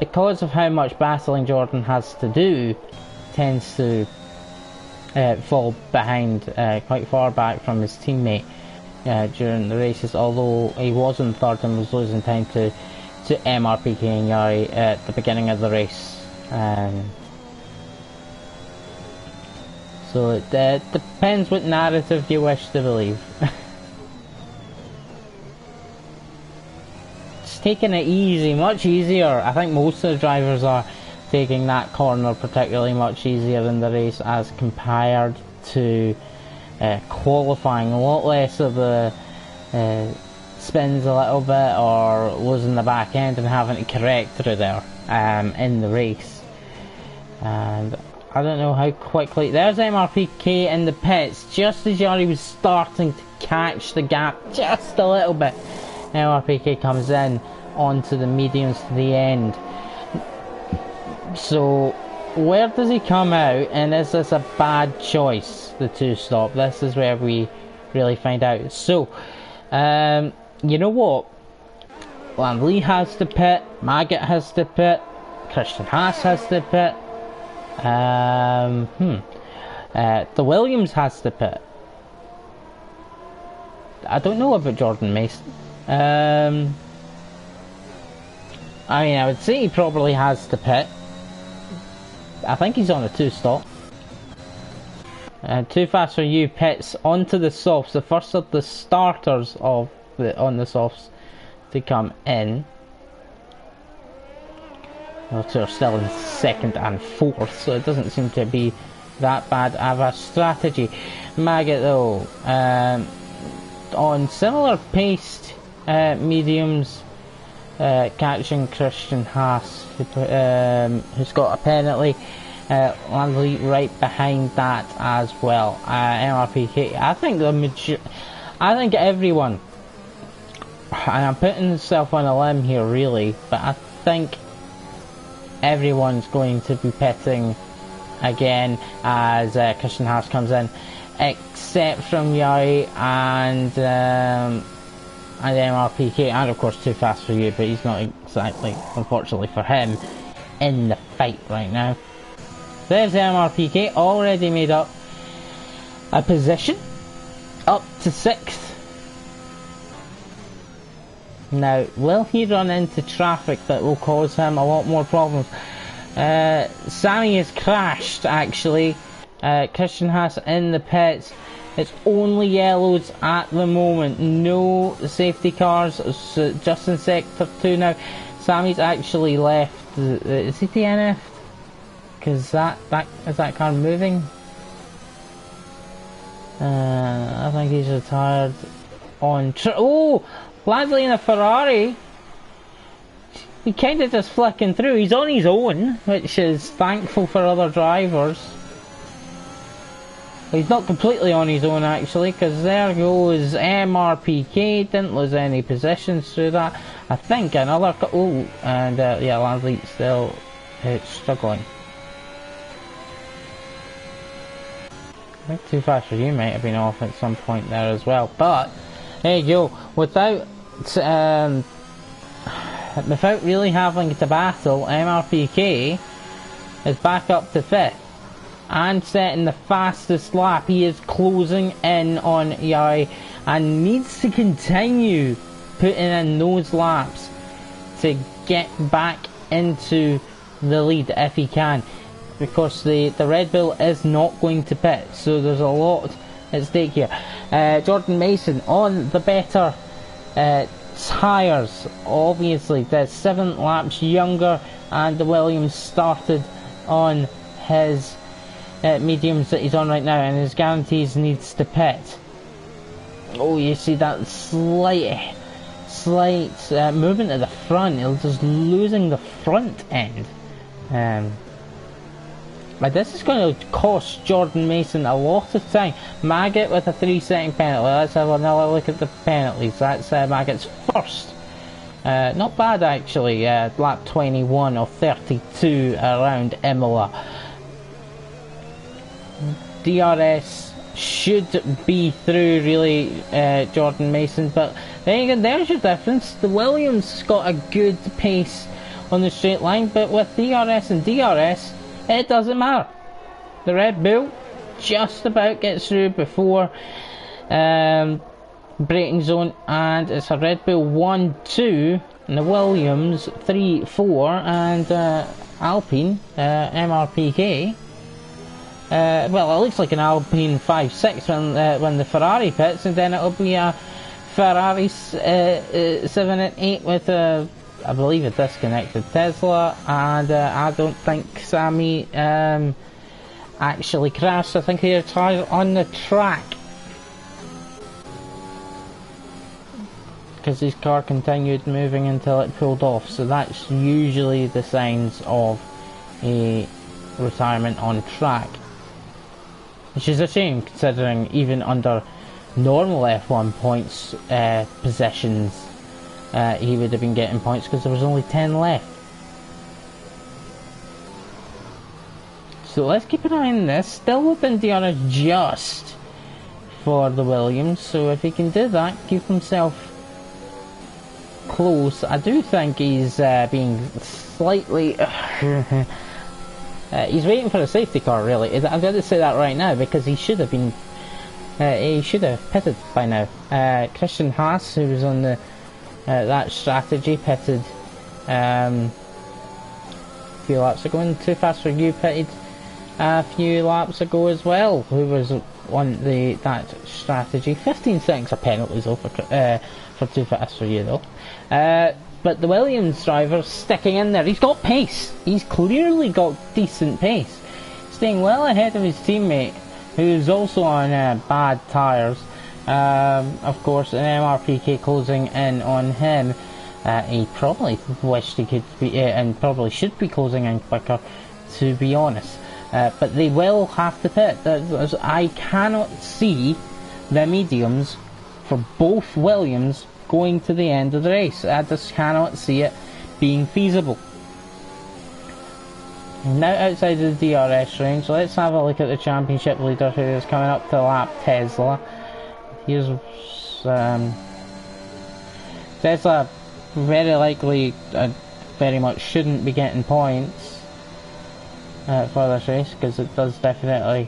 Speaker 1: because of how much battling Jordan has to do, tends to fall behind quite far back from his teammate during the races, although he was in third and was losing time to MRPK and Yari at the beginning of the race. So it depends what narrative you wish to believe. It's taking it easy, much easier. I think most of the drivers are taking that corner particularly much easier in the race as compared to qualifying. A lot less of the spins a little bit, or losing the back end and having to correct through there in the race. And I don't know how quickly. There's MRPK in the pits just as Yari was starting to catch the gap just a little bit. MRPK comes in onto the mediums to the end. So where does he come out, and is this a bad choice, the two stop? This is where we really find out. So you know what, Landley has to pit, Maggot has to pit, Christian Haas has to pit, the Williams has to pit. I don't know about Jordan Mason. I mean, I would say he probably has to pit. I think he's on a two-stop. Too Fast For You pits onto the softs, the first of the starters on the softs to come in. Which are still in second and fourth, so it doesn't seem to be that bad of a strategy. Maggot though, on similar paced mediums, catching Christian Haas, who's got a penalty. Landley right behind that as well. MRPK. I think everyone, and I'm putting myself on a limb here really, but I think everyone's going to be pitting again as Christian Haas comes in, except from Yari and MRPK, and of course Too Fast For You, but he's not exactly, unfortunately for him, in the fight right now. There's MRPK, already made up a position, up to 6th. Now, will he run into traffic that will cause him a lot more problems? Sammy has crashed, actually. Christian Haas in the pits. It's only yellows at the moment, no safety cars, so just in sector 2 now. Sammy's actually left. Is he DNF'd? Because is that car moving? I think he's retired on. Oh, Landley in a Ferrari. He kind of just flicking through. He's on his own, which is thankful for other drivers. He's not completely on his own actually, because there goes MRPK, didn't lose any positions through that. I think another, oh, and yeah, Landle's still struggling. I think Too Fast For You might have been off at some point there as well, but there you go, without really having to battle, MRPK is back up to 5th. And setting the fastest lap. He is closing in on Yari and needs to continue putting in those laps to get back into the lead if he can, because the Red Bull is not going to pit, so there's a lot at stake here. Jordan Mason on the better tyres, obviously. They're 7 laps younger, and the Williams started on his mediums that he's on right now, and his guarantees needs to pit. Oh, you see that slight movement at the front. He's just losing the front end. But this is going to cost Jordan Mason a lot of time. Maggot with a 3-second penalty. Let's have another look at the penalties. That's Maggot's first. Not bad actually. Lap 21 of 32 around Imola. DRS should be through really, Jordan Mason, but there you go, there's your difference. The Williams got a good pace on the straight line, but with DRS and DRS it doesn't matter. The Red Bull just about gets through before braking zone, and it's a Red Bull 1-2 and the Williams 3-4, and Alpine MRPK, well, it looks like an Alpine 5-6 when the Ferrari pits, and then it'll be a Ferrari 7 and 8 with a, I believe, a disconnected Tesla, and I don't think Sammy actually crashed. I think he retired on the track because his car continued moving until it pulled off, so that's usually the signs of a retirement on track. Which is a shame, considering even under normal F1 points positions, he would have been getting points because there was only 10 left. So let's keep an eye on this. Still within DRS just for the Williams, so if he can do that, keep himself close. I do think he's being slightly... he's waiting for a safety car, really. I'm going to say that right now, because he should have been... he should have pitted by now. Christian Haas, who was on the that strategy, pitted a few laps ago, and Too Fast For You pitted a few laps ago as well, who was on that strategy. 15 seconds of penalties though for Too Fast For You though. But the Williams driver sticking in there. He's got pace. He's clearly got decent pace. Staying well ahead of his teammate, who's also on bad tyres. Of course, an MRPK closing in on him. He probably wished he could be, and probably should be closing in quicker, to be honest. But they will have to pit. I cannot see the mediums for both Williams going to the end of the race. I just cannot see it being feasible. Now outside of the DRS range, let's have a look at the championship leader, who is coming up to lap Tesla. Here's Tesla very likely, very much shouldn't be getting points for this race, because it does definitely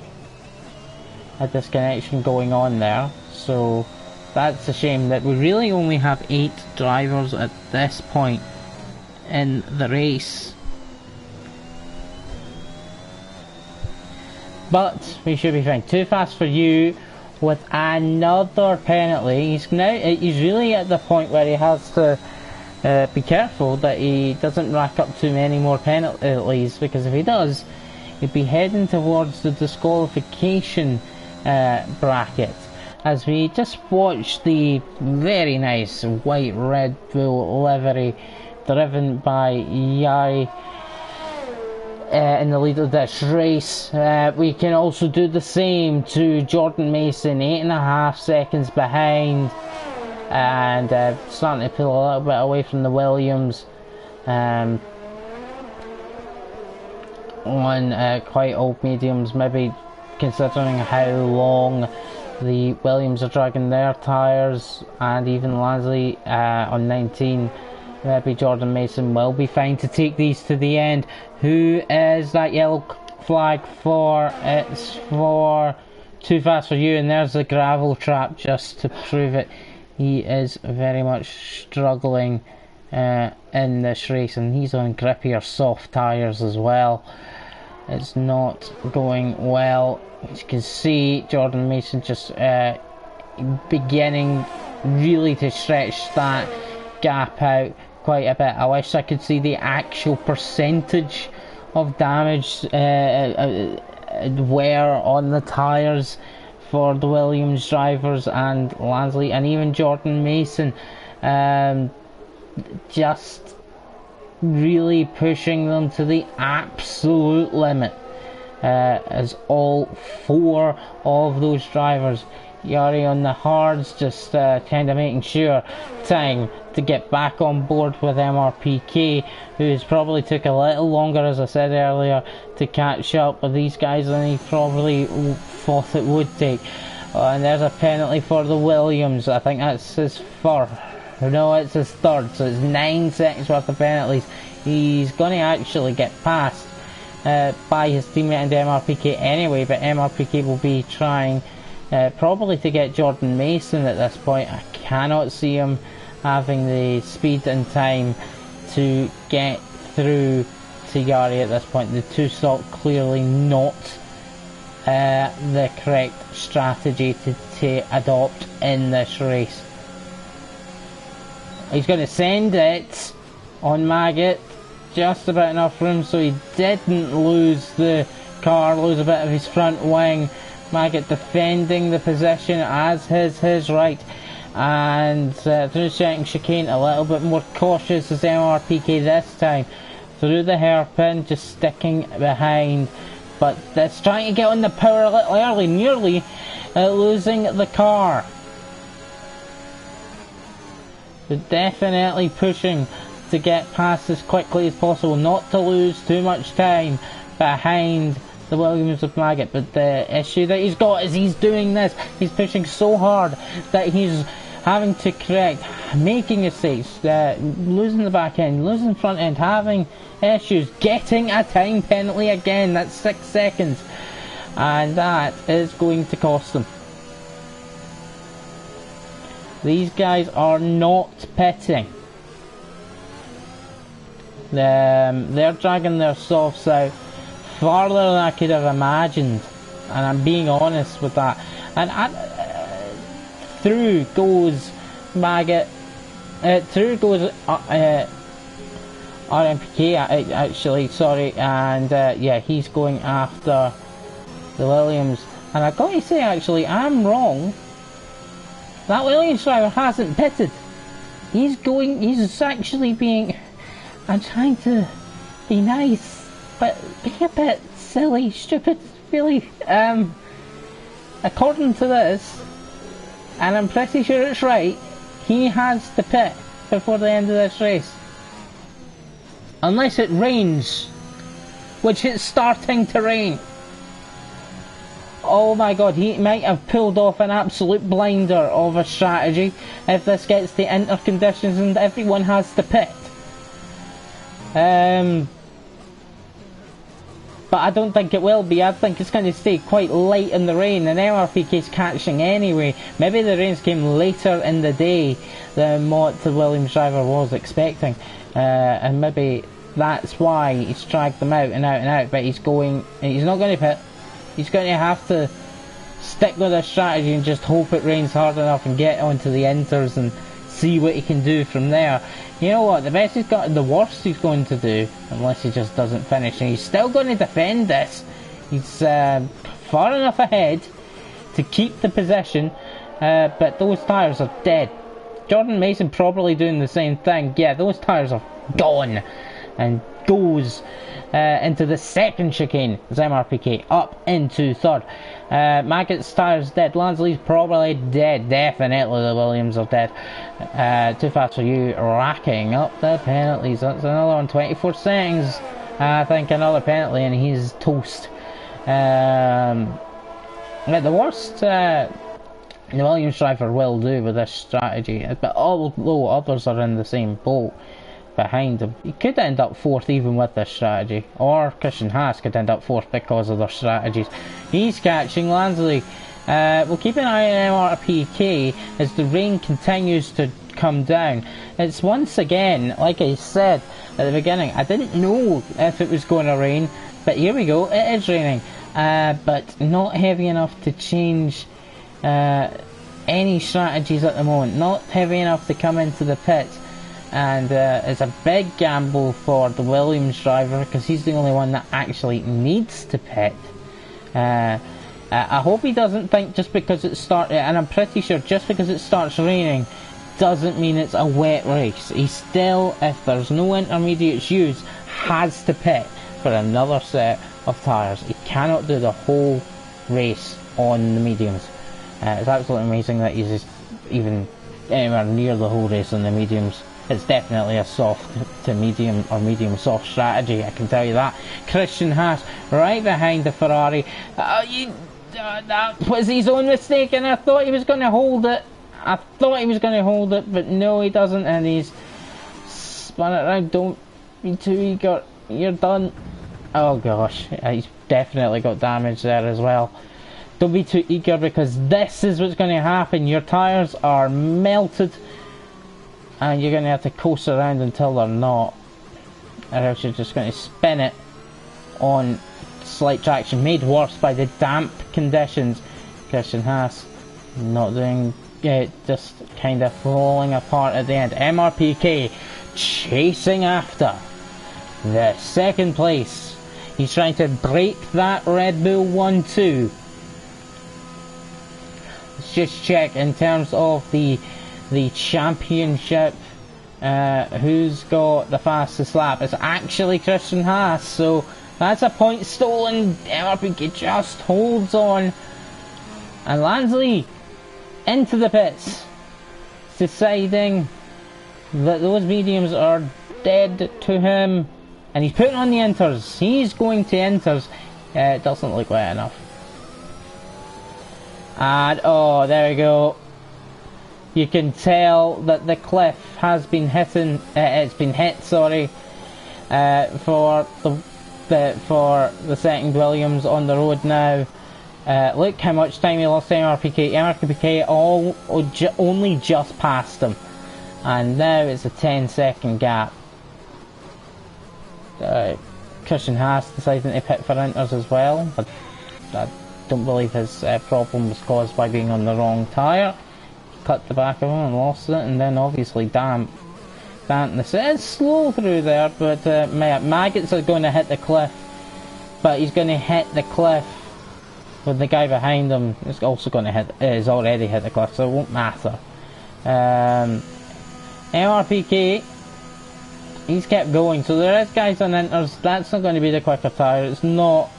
Speaker 1: a disconnection going on there. So that's a shame that we really only have 8 drivers at this point in the race. But we should be fine. Too Fast For You with another penalty. He's really at the point where he has to be careful that he doesn't rack up too many more penalties, because if he does, he'd be heading towards the disqualification bracket. As we just watched the very nice white Red Bull livery driven by Yari in the lead of this race. We can also do the same to Jordan Mason, 8.5 seconds behind, and starting to pull a little bit away from the Williams on quite old mediums, maybe considering how long the Williams are dragging their tyres, and even Lansley on 19. Maybe Jordan Mason will be fine to take these to the end. Who is that yellow flag for? It's for Too Fast For You, and there's the gravel trap just to prove it. He is very much struggling in this race, and he's on grippier soft tyres as well. It's not going well. As you can see, Jordan Mason just beginning really to stretch that gap out quite a bit. I wish I could see the actual percentage of damage wear on the tyres for the Williams drivers and Lansley and even Jordan Mason, just really pushing them to the absolute limit, as all 4 of those drivers. Yari on the hards, just kind of making sure time to get back on board with MRPK, who's probably took a little longer, as I said earlier, to catch up with these guys than he probably thought it would take. And there's a penalty for the Williams. I think that's his first. No, it's his third, so it's 9 seconds worth of penalties. He's going to actually get passed by his teammate and MRPK anyway, but MRPK will be trying probably to get Jordan Mason at this point. I cannot see him having the speed and time to get through to Yari at this point. The 2-stop clearly not the correct strategy to adopt in this race. He's going to send it on Maggot, just about enough room so he didn't lose the car, lose a bit of his front wing. Maggot defending the position as his right, and through second chicane a little bit more cautious as MRPK this time, through the hairpin, just sticking behind, but that's trying to get on the power a little early, nearly losing the car. But definitely pushing to get past as quickly as possible, not to lose too much time behind the Williams of Maggot. But the issue that he's got is he's doing this, he's pushing so hard that he's having to correct, making mistakes, losing the back end, losing front end, having issues, getting a time penalty again. That's 6 seconds, and that is going to cost them. These guys are not pitting. They're dragging their softs out farther than I could have imagined, and I'm being honest with that. And through goes Maggot, through goes RMPK actually, sorry, and yeah, he's going after the Williams. And I've got to say, actually, I'm wrong. That Williams driver hasn't pitted. He's actually being, I'm trying to be nice, but being a bit silly, stupid, really. According to this, and I'm pretty sure it's right, he has to pit before the end of this race. Unless it rains, which it's starting to rain. Oh my god, he might have pulled off an absolute blinder of a strategy if this gets to inter conditions and everyone has to pit. But I don't think it will be. I think it's going to stay quite light in the rain, and MRPK's catching anyway. Maybe the rains came later in the day than what the Williams driver was expecting, and maybe that's why he's dragged them out and out and out. But he's not going to pit. He's going to have to stick with his strategy and just hope it rains hard enough and get onto the inters and see what he can do from there. You know what, the best he's got, the worst he's going to do, unless he just doesn't finish, and he's still going to defend this. He's far enough ahead to keep the position, but those tyres are dead. Jordan Mason probably doing the same thing. Yeah, those tyres are gone. And goes into the second chicane as MRPK up into third. Maggot's tyres dead. Lansley's probably dead. Definitely the Williams are dead. Too Fast For You racking up the penalties. That's another one. 24 seconds. I think another penalty and he's toast. The worst the Williams driver will do with this strategy, but although others are in the same boat behind him, he could end up fourth even with this strategy, or Christian Haas could end up fourth because of their strategies. He's catching Lansley. We'll keep an eye on MRPK as the rain continues to come down. It's once again, like I said at the beginning, I didn't know if it was going to rain, but here we go, it is raining, but not heavy enough to change any strategies at the moment, not heavy enough to come into the pit. And it's a big gamble for the Williams driver because he's the only one that actually needs to pit. I hope he doesn't think just because it started, and I'm pretty sure just because it starts raining doesn't mean it's a wet race. He still, if there's no intermediates used, has to pit for another set of tyres. He cannot do the whole race on the mediums. It's absolutely amazing that he's just even anywhere near the whole race on the mediums. It's definitely a soft to medium or medium soft strategy, I can tell you that. Christian Haas right behind the Ferrari. That was his own mistake, and I thought he was going to hold it. But no, he doesn't, and he's spun it around. Don't be too eager. You're done. Oh gosh, he's definitely got damage there as well. Don't be too eager because this is what's going to happen. Your tyres are melted and you're going to have to coast around until they're not, or else you're just going to spin it on slight traction, made worse by the damp conditions. Christian Haas not doing it, just kind of falling apart at the end. MRPK chasing after the second place. He's trying to break that Red Bull 1-2. Let's just check in terms of the championship, who's got the fastest lap. It's actually Christian Haas, so that's a point stolen. MRPK just holds on, and Lansley into the pits, deciding that those mediums are dead to him, and he's putting on the inters. He's going to inters. It doesn't look wet enough, and oh, there we go. You can tell that the cliff has been hitting. It's been hit. Sorry, for the second Williams on the road now. Look how much time he lost to MRPK. MRPK only just passed him, and now it's a 10-second gap. Christian Haas deciding to pit for inters as well, but I don't believe his problem was caused by being on the wrong tyre. Cut the back of him and lost it, and then obviously dampness. It's slow through there, but Maggots are going to hit the cliff, but he's going to hit the cliff with the guy behind him. Is also going to hit. Is already hit the cliff, so it won't matter. MRPK, he's kept going, so there is guys on inters. That's not going to be the quicker tyre. It's not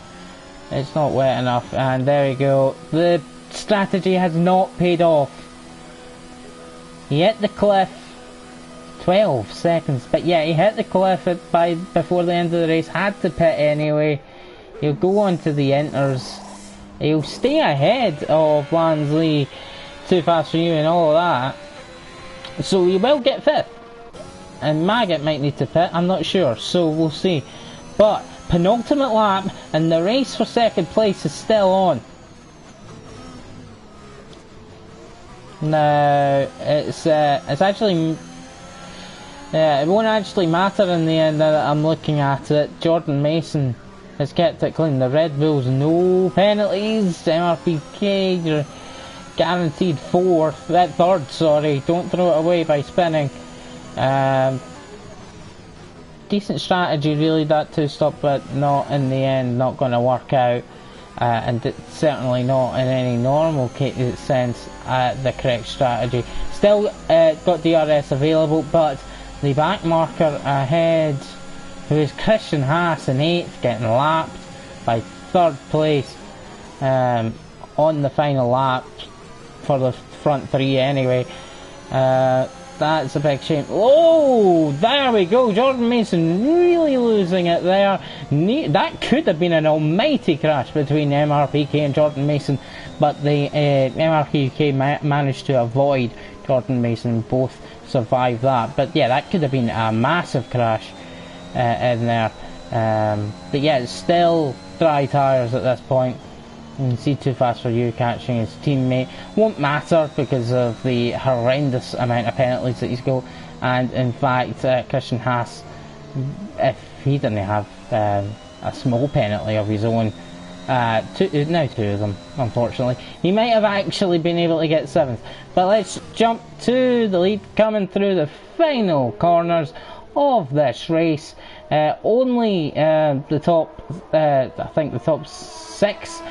Speaker 1: wet enough, and there you go. The strategy has not paid off. He hit the cliff. 12 seconds, but yeah, he hit the cliff before the end of the race. Had to pit anyway. He'll go on to the inters. He'll stay ahead of Lansley, Too Fast For You and all of that. So he will get fifth. And Maggot might need to pit, I'm not sure, so we'll see. But penultimate lap, and the race for second place is still on. Now, it's actually, it won't actually matter in the end now that I'm looking at it. Jordan Mason has kept it clean. The Red Bulls, no penalties. MRPK, you're guaranteed third, sorry. Don't throw it away by spinning. Decent strategy really, that two-stop, but not in the end, not going to work out. And certainly not in any normal sense the correct strategy. Still got DRS available, but the back marker ahead who is Christian Haas in 8th, getting lapped by 3rd place on the final lap for the front 3 anyway. That's a big shame. Oh, there we go. Jordan Mason really losing it there. That could have been an almighty crash between MRPK and Jordan Mason, but the MRPK managed to avoid Jordan Mason. Both survived that. But yeah, that could have been a massive crash in there. But yeah, it's still dry tyres at this point. You can see Too Fast For You catching his teammate. Won't matter because of the horrendous amount of penalties that he's got. And in fact, Christian Haas, if he didn't have a small penalty of his own, now 2 of them, unfortunately, he might have actually been able to get 7th. But let's jump to the lead, coming through the final corners of this race. Only the top, I think the top 6.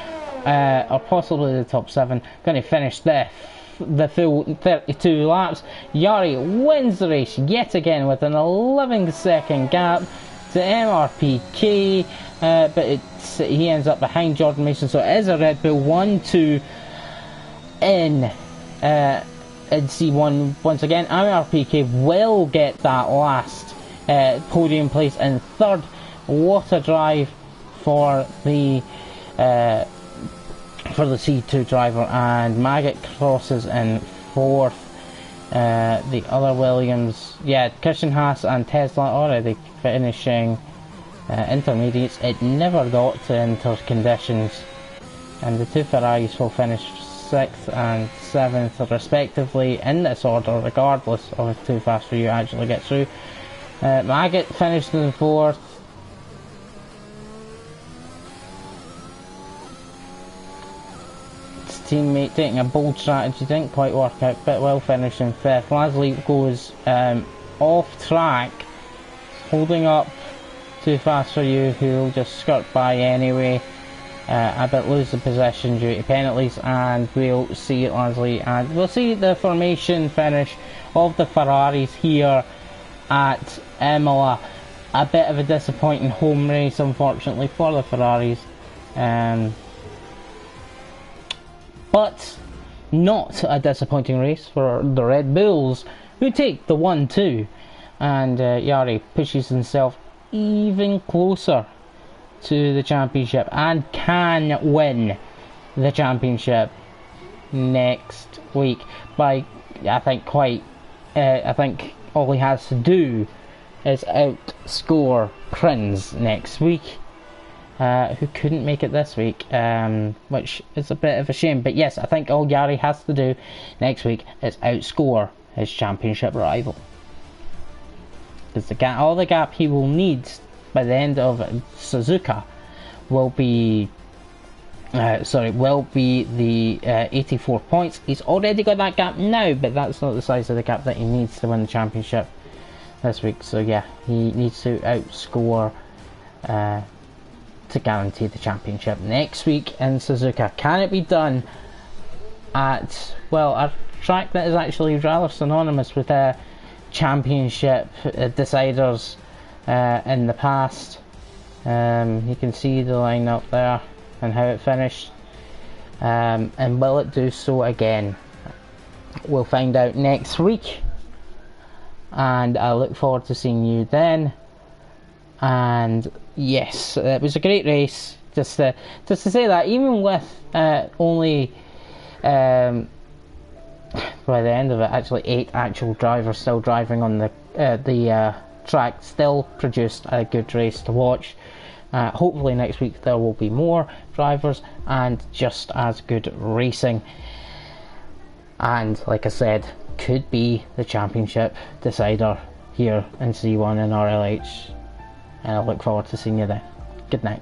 Speaker 1: Or possibly the top 7, going to finish the full 32 laps. Yari wins the race yet again with an 11-second gap to MRPK, but he ends up behind Jordan Mason, so it is a Red Bull 1-2 in C1 once again. MRPK will get that last podium place in 3rd. What a drive for the C2 driver, and Maggot crosses in 4th. The other Williams, yeah, Christian Haas and Tesla already finishing intermediates. It never got to inter conditions, and the 2 Ferraris will finish 6th and 7th respectively in this order, regardless of if Too Fast For You actually gets through. Maggot finished in 4th. Teammate taking a bold strategy, didn't quite work out, but will finish in 5th. Lasley goes off track, holding up Too Fast For You, who will just skirt by anyway, but lose the position due to penalties, and we'll see Lasley, and we'll see the formation finish of the Ferraris here at Imola. A bit of a disappointing home race, unfortunately, for the Ferraris. But not a disappointing race for the Red Bulls, who take the 1-2, and Yari pushes himself even closer to the championship and can win the championship next week by, I think all he has to do is outscore Prins next week, who couldn't make it this week, which is a bit of a shame. But yes, I think all Yari has to do next week is outscore his championship rival, because all the gap he will need by the end of Suzuka will be the 84 points. He's already got that gap now, but that's not the size of the gap that he needs to win the championship this week. So yeah, he needs to outscore to guarantee the championship next week in Suzuka. Can it be done at, well, a track that is actually rather synonymous with championship deciders in the past? You can see the lineup there and how it finished, and will it do so again? We'll find out next week, and I look forward to seeing you then. And yes, it was a great race. Just to say that, even with only by the end of it, actually 8 actual drivers still driving on the track, still produced a good race to watch. Hopefully next week there will be more drivers and just as good racing, and like I said, could be the championship decider here in C1 and RLH. And I look forward to seeing you then. Good night.